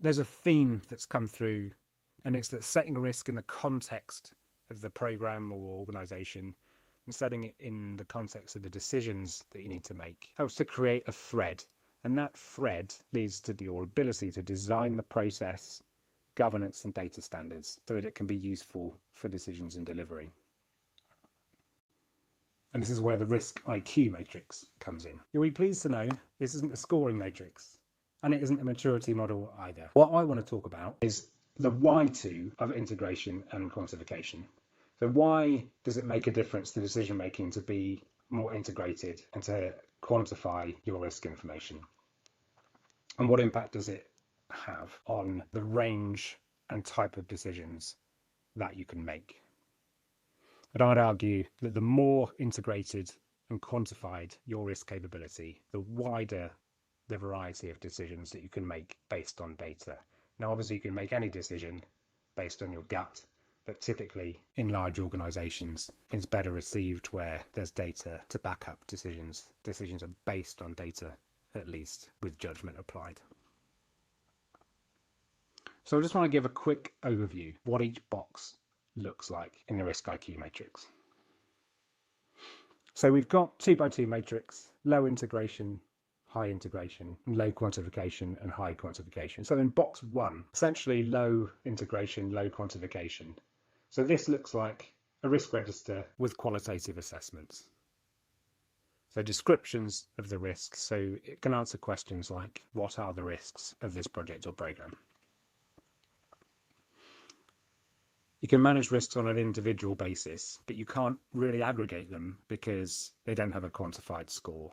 there's a theme that's come through, and it's that setting risk in the context of the program or organization and setting it in the context of the decisions that you need to make helps to create a thread. And that thread leads to your ability to design the process, governance, and data standards so that it can be useful for decisions and delivery. And this is where the risk IQ matrix comes in. You'll be pleased to know this isn't a scoring matrix, and it isn't a maturity model either. What I want to talk about is the why-to of integration and quantification. So why does it make a difference to decision making to be more integrated and to quantify your risk information? And what impact does it have on the range and type of decisions that you can make? And I'd argue that the more integrated and quantified your risk capability, the wider the variety of decisions that you can make based on data. Now, obviously, you can make any decision based on your gut, but typically in large organizations, it's better received where there's data to back up decisions. Decisions are based on data, at least, with judgment applied. So I just want to give a quick overview of what each box looks like in the risk IQ matrix. So we've got 2x2 matrix, low integration, high integration, low quantification, and high quantification. So in box 1, essentially low integration, low quantification. So this looks like a risk register with qualitative assessments. So descriptions of the risks. So it can answer questions like, what are the risks of this project or program? You can manage risks on an individual basis, but you can't really aggregate them because they don't have a quantified score.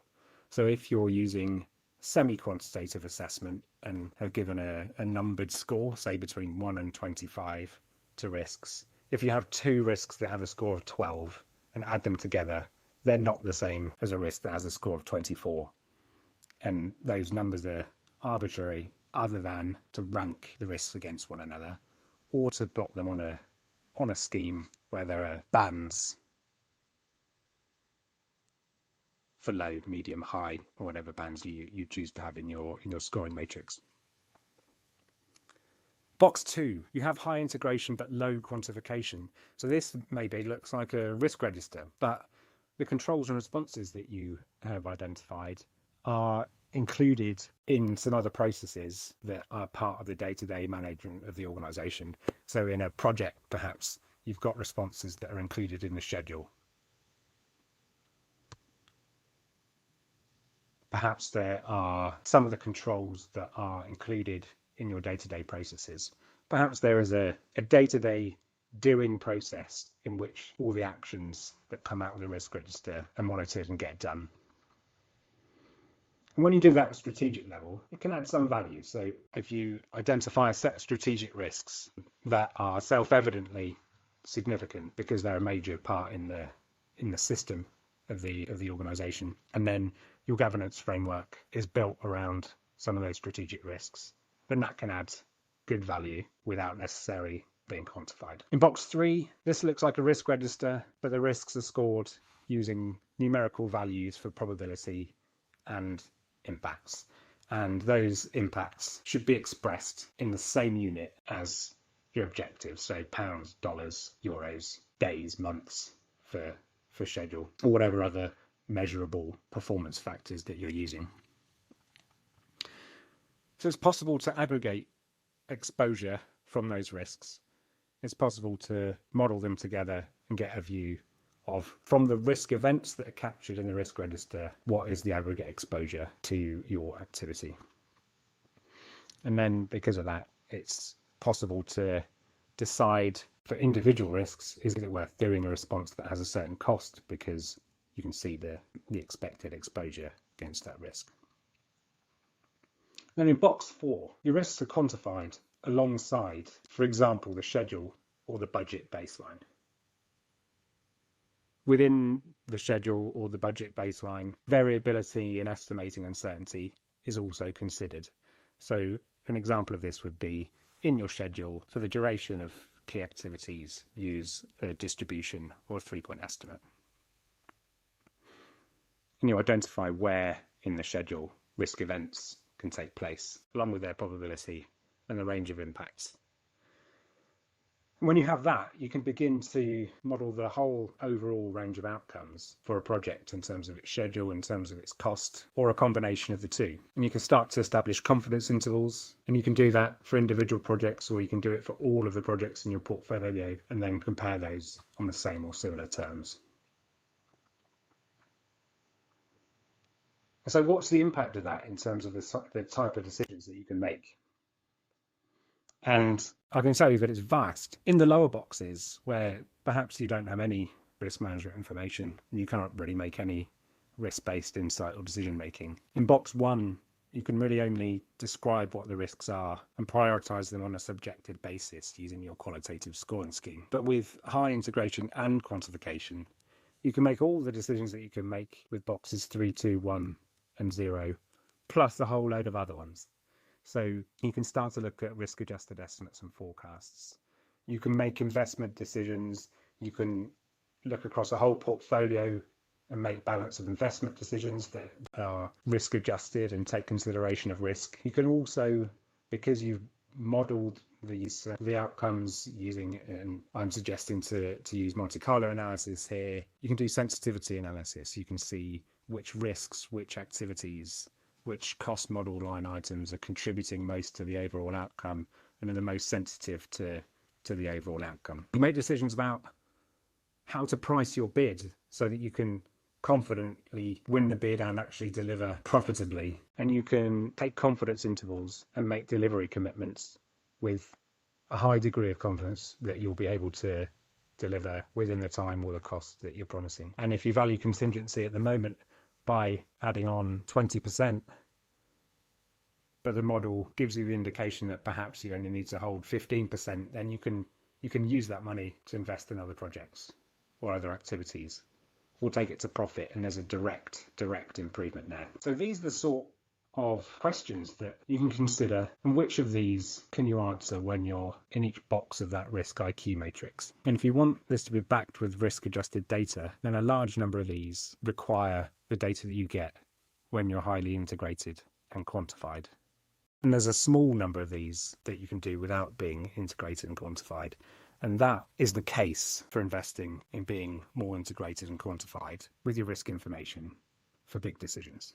So if you're using semi-quantitative assessment and have given a numbered score, say between 1 and 25 to risks, if you have 2 risks that have a score of 12 and add them together, they're not the same as a risk that has a score of 24. And those numbers are arbitrary other than to rank the risks against one another or to plot them on a scheme where there are bands for low, medium, high, or whatever bands you choose to have in your scoring matrix. Box 2, you have high integration but low quantification. So this maybe looks like a risk register, but the controls and responses that you have identified are included in some other processes that are part of the day-to-day management of the organization. So in a project, perhaps, you've got responses that are included in the schedule. Perhaps there are some of the controls that are included in your day-to-day processes. Perhaps there is a day-to-day doing process in which all the actions that come out of the risk register are monitored and get done. And when you do that at a strategic level, it can add some value. So if you identify a set of strategic risks that are self-evidently significant because they're a major part in the system of the organization, and then your governance framework is built around some of those strategic risks, then that can add good value without necessarily being quantified. In box 3, this looks like a risk register, but the risks are scored using numerical values for probability and impacts. And those impacts should be expressed in the same unit as your objectives, so pounds, dollars, euros, days, months for schedule, or whatever other measurable performance factors that you're using. So it's possible to aggregate exposure from those risks. It's possible to model them together and get a view of, from the risk events that are captured in the risk register, what is the aggregate exposure to your activity. And then because of that, it's possible to decide for individual risks, is it worth doing a response that has a certain cost because you can see the expected exposure against that risk. Then in box 4, your risks are quantified alongside, for example, the schedule or the budget baseline. Within the schedule or the budget baseline, variability in estimating uncertainty is also considered. So an example of this would be, in your schedule, for the duration of key activities, use a distribution or a 3-point estimate. And you identify where in the schedule risk events can take place, along with their probability and the range of impacts. When you have that, you can begin to model the whole overall range of outcomes for a project in terms of its schedule, in terms of its cost, or a combination of the two. And you can start to establish confidence intervals, and you can do that for individual projects, or you can do it for all of the projects in your portfolio and then compare those on the same or similar terms. So what's the impact of that in terms of the type of decisions that you can make? And I can tell you that it's vast. In the lower boxes, where perhaps you don't have any risk management information, and you cannot really make any risk-based insight or decision making. In box 1, you can really only describe what the risks are and prioritize them on a subjective basis using your qualitative scoring scheme. But with high integration and quantification, you can make all the decisions that you can make with boxes 3, 2, 1, and 0, plus a whole load of other ones. So you can start to look at risk-adjusted estimates and forecasts. You can make investment decisions. You can look across a whole portfolio and make balance of investment decisions that are risk-adjusted and take consideration of risk. You can also, because you've modeled the outcomes using, and I'm suggesting to use Monte Carlo analysis here, you can do sensitivity analysis. You can see which risks, which activities, which cost model line items are contributing most to the overall outcome and are the most sensitive to the overall outcome. You make decisions about how to price your bid so that you can confidently win the bid and actually deliver profitably. And you can take confidence intervals and make delivery commitments with a high degree of confidence that you'll be able to deliver within the time or the cost that you're promising. And if you value contingency at the moment by adding on 20%, but the model gives you the indication that perhaps you only need to hold 15%, then you can use that money to invest in other projects or other activities. We'll take it to profit, and there's a direct improvement there. So these are the sort of questions that you can consider, and which of these can you answer when you're in each box of that risk IQ matrix. And if you want this to be backed with risk adjusted data, then a large number of these require the data that you get when you're highly integrated and quantified. And there's a small number of these that you can do without being integrated and quantified. And that is the case for investing in being more integrated and quantified with your risk information for big decisions.